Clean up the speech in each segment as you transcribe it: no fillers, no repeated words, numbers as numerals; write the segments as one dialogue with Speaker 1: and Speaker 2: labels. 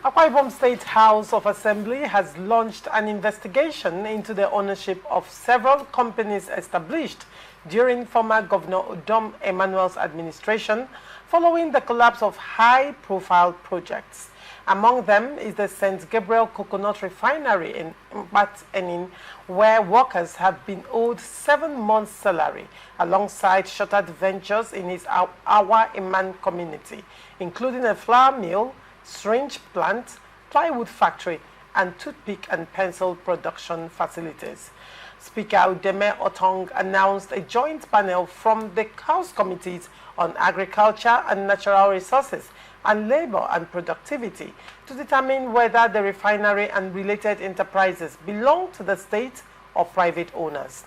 Speaker 1: Akwa Ibom State House of Assembly has launched an investigation into the ownership of several companies established during former Governor Udom Emmanuel's administration following the collapse of high-profile projects. Among them is the St. Gabriel Coconut Refinery in Enin, where workers have been owed 7 months' salary, alongside shuttered ventures in his Akwa Ibom community, including a flour mill, syringe plant, plywood factory, and toothpick and pencil production facilities. Speaker Udeme Otong announced a joint panel from the House Committees on Agriculture and Natural Resources and Labor and Productivity to determine whether the refinery and related enterprises belong to the state or private owners.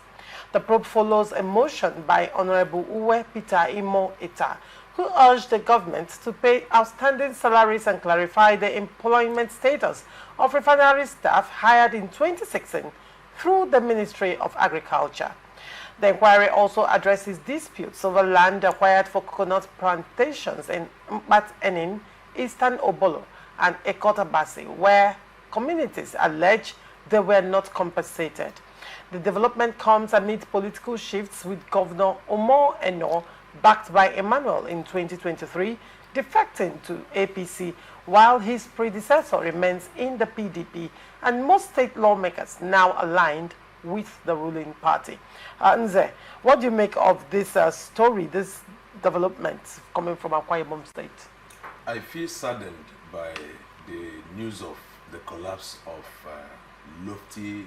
Speaker 1: The probe follows a motion by Honorable Uwe Peter Imo Eta, who urged the government to pay outstanding salaries and clarify the employment status of refinery staff hired in 2016 through the Ministry of Agriculture. The inquiry also addresses disputes over land acquired for coconut plantations in Enin, Eastern Obolo, and Ekotabasi, where communities allege they were not compensated. The development comes amid political shifts, with Governor Udom Emmanuel, backed by Emmanuel in 2023, defecting to APC, while his predecessor remains in the PDP, and most state lawmakers now aligned with the ruling party. Nze, what do you make of this story, this development coming from Akwa Ibom State?
Speaker 2: I feel saddened by the news of the collapse of lofty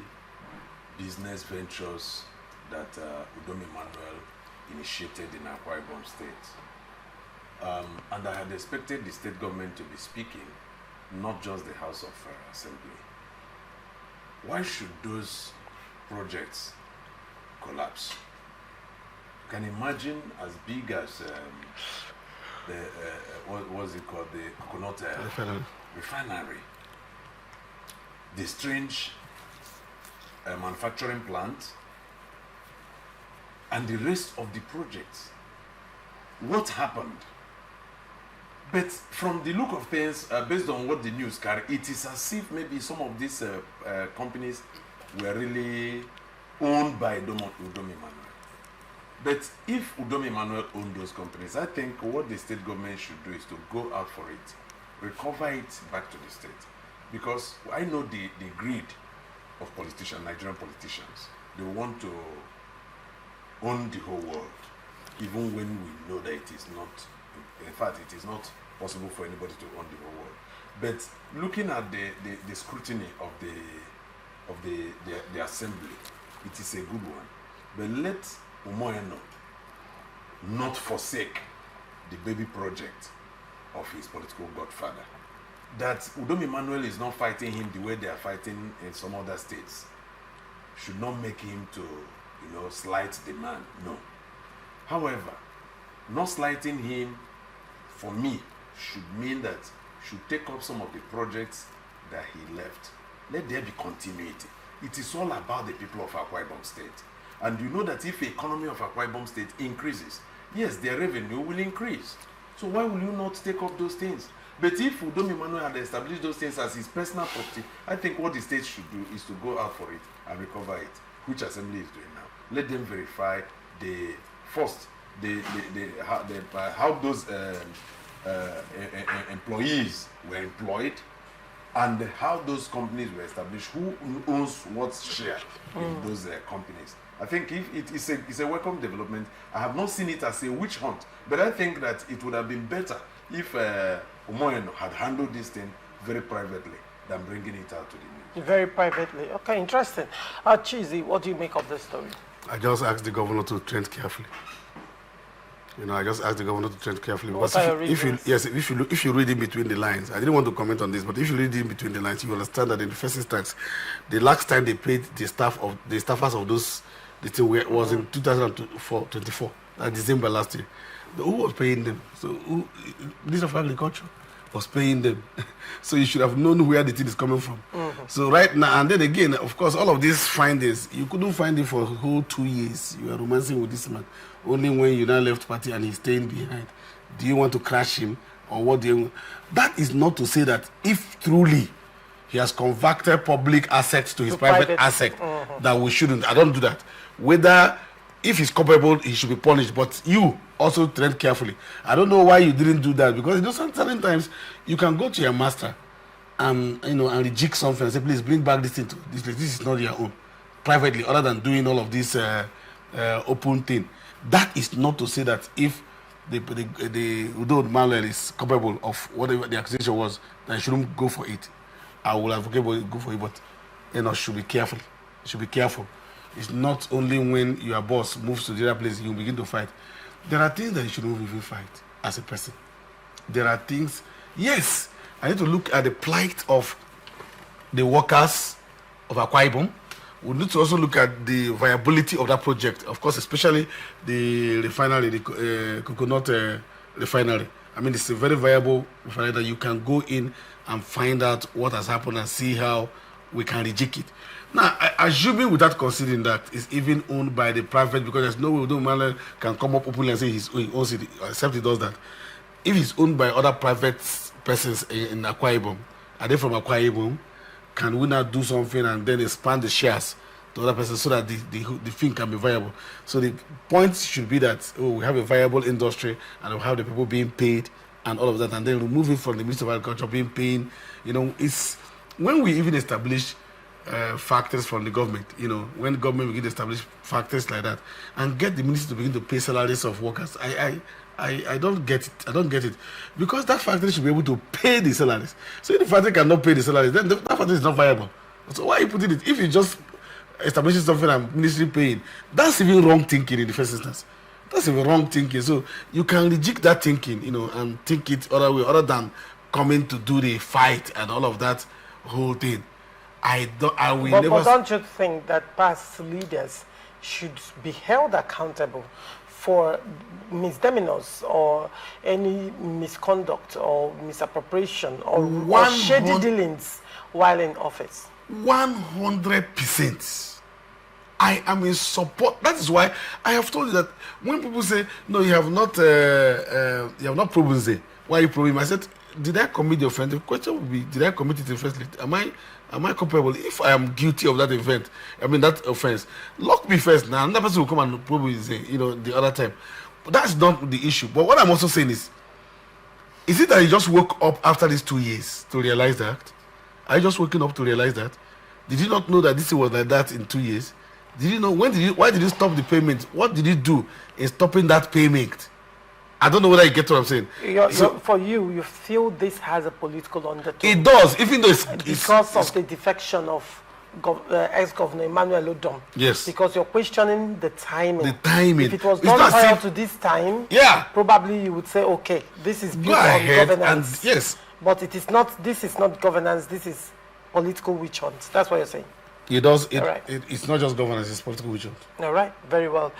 Speaker 2: business ventures that Udom Emmanuel initiated in Akwa Ibom State. And I had expected the state government to be speaking, not just the House of Assembly. Why should those projects collapse? You can imagine as big as what was it called, the coconut refinery, the strange manufacturing plant, and the rest of the projects. What happened? But from the look of things, based on what the news carry, it is as if maybe some of these companies were really owned by Udom Emmanuel. But if Udom Emmanuel owned those companies, I think what the state government should do is to go out for it, recover it back to the state. Because I know the greed of politicians, Nigerian politicians. They want to own the whole world, even when we know that it is not, in fact, it is not possible for anybody to own the whole world. But looking at the scrutiny of the assembly, it is a good one. But let Umoeno not forsake the baby project of his political godfather. That Udom Emmanuel is not fighting him the way they are fighting in some other states should not make him to, slight the man. No. However, not slighting him, for me, should mean that should take up some of the projects that he left. Let there be continuity. It is all about the people of Akwa Ibom State. And you know that if the economy of Akwa Ibom State increases, yes, their revenue will increase. So why will you not take up those things? But if Udom Emmanuel had established those things as his personal property, I think what the state should do is to go out for it and recover it, which Assembly is doing now. Let them verify how those employees were employed and how those companies were established, who owns what share in those companies. I think if it's a welcome development. I have not seen it as a witch hunt, but I think that it would have been better if Umoeno had handled this thing very privately than bringing it out to the news.
Speaker 1: Very privately. Okay, interesting. Chizi, what do you make of this story?
Speaker 3: I just asked the governor to tread carefully. I just asked the governor to tread carefully.
Speaker 1: What are your reasons?
Speaker 3: If you read in between the lines, I didn't want to comment on this, but if you read in between the lines, you understand that in the first instance, the last time they paid the staffers of those, was in 2024, December last year. Who was paying them? So Minister of Agriculture was paying them. So you should have known where the thing is coming from. So right now, and then again, of course, all of these findings, you couldn't find it for a whole 2 years. You are romancing with this man. Only when you now left party and he's staying behind. Do you want to crash him or what they... That is not to say that if truly he has converted public assets to his private asset, that we shouldn't. I don't do that. Whether if he's culpable, he should be punished. But you also tread carefully. I don't know why you didn't do that, because certain times you can go to your master and and reject something and say, please bring back this thing to this place. This is not your own, privately, other than doing all of this open thing. That is not to say that if the Udom Emmanuel is culpable of whatever the accusation was, that he shouldn't go for it. I will advocate go for it, but should be careful. Should be careful. It's not only when your boss moves to the other place you begin to fight. There are things that you shouldn't even fight as a person. There are things. Yes, I need to look at the plight of the workers of Akwa Ibom. We need to also look at the viability of that project. Of course, especially the refinery, the coconut refinery. I mean, it's a very viable refinery that you can go in and find out what has happened and see how we can reject it. Now, assuming without considering that it's even owned by the private, because there's no way Udom Emmanuel can come up openly and say he owns it, except he does that. If it's owned by other private persons in Akwa Ibom, are they from Akwa Ibom? Can we not do something and then expand the shares to other persons so that the thing can be viable? So the point should be that we have a viable industry and we have the people being paid and all of that, and then remove it from the Ministry of Agriculture being paid. It's when we even establish factors from the government, when the government begin to establish factors like that and get the ministry to begin to pay salaries of workers, I don't get it. I don't get it. Because that factory should be able to pay the salaries. So if the factory cannot pay the salaries, then that factory is not viable. So why are you putting it? If you just establishing something and ministry paying, that's even wrong thinking in the first instance. That's even wrong thinking. So you can reject that thinking, and think it other way, other than coming to do the fight and all of that whole thing. But
Speaker 1: don't you think that past leaders should be held accountable for misdemeanors or any misconduct or misappropriation or shady dealings while in office?
Speaker 3: 100%. I am in support. That is why I have told you that when people say, no, you have not proven it, why are you proving? I said, did I commit the offense? The question would be, did I commit it in first place? Am I culpable? If I am guilty of that that offense, lock me first. Now another person will come and prove it, the other time. But that's not the issue. But what I'm also saying is it that you just woke up after these 2 years to realize that? Are you just waking up to realize that? Did you not know that this was like that in 2 years? Did you know why did you stop the payment? What did you do in stopping that payment? I don't know whether you get what I'm saying.
Speaker 1: For you feel this has a political undertone.
Speaker 3: It does, even though it's
Speaker 1: because of the defection of ex-Governor Emmanuel Udom.
Speaker 3: Yes.
Speaker 1: Because you're questioning the timing.
Speaker 3: The timing.
Speaker 1: If it was done prior to this time, probably you would say, okay, this is built on governance.
Speaker 3: And yes.
Speaker 1: But it is not. This is not governance. This is political witch hunt. That's what you're saying.
Speaker 3: It does. It's not just governance. It's political witch hunt.
Speaker 1: All right. Very well.